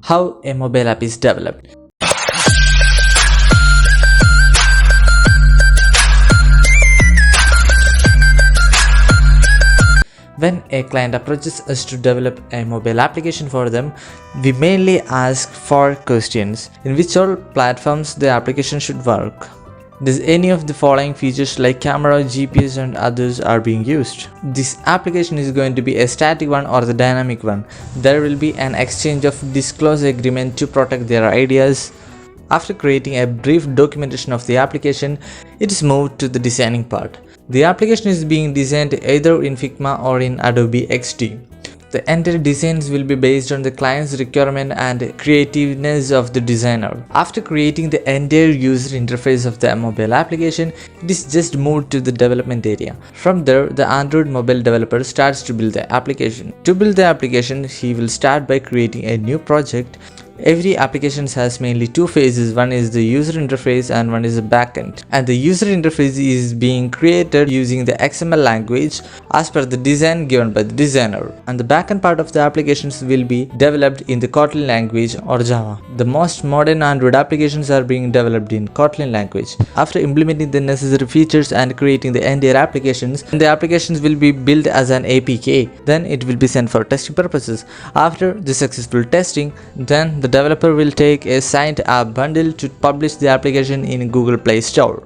How a mobile app is developed. When a client approaches us to develop a mobile application for them, we mainly ask 4 questions: in which all platforms the application should work, does any of the following features like camera, GPS and others are being used, this application is going to be a static one or the dynamic one, there will be an exchange of disclosure agreement to protect their ideas. After creating a brief documentation of the application, it is moved to the designing part. The application is being designed either in Figma or in Adobe XD. The entire designs will be based on the client's requirement and creativeness of the designer. After creating the entire user interface of the mobile application, it is just moved to the development area. From there, the Android mobile developer starts to build the application. To build the application, he will start by creating a new project. Every application has mainly 2 phases, one is the user interface and one is the backend. And the user interface is being created using the XML language as per the design given by the designer. And the backend part of the applications will be developed in the Kotlin language or Java. The most modern Android applications are being developed in Kotlin language. After implementing the necessary features and creating the entire applications, the applications will be built as an APK. Then it will be sent for testing purposes. After the successful testing, then the developer will take a signed app bundle to publish the application in Google Play Store.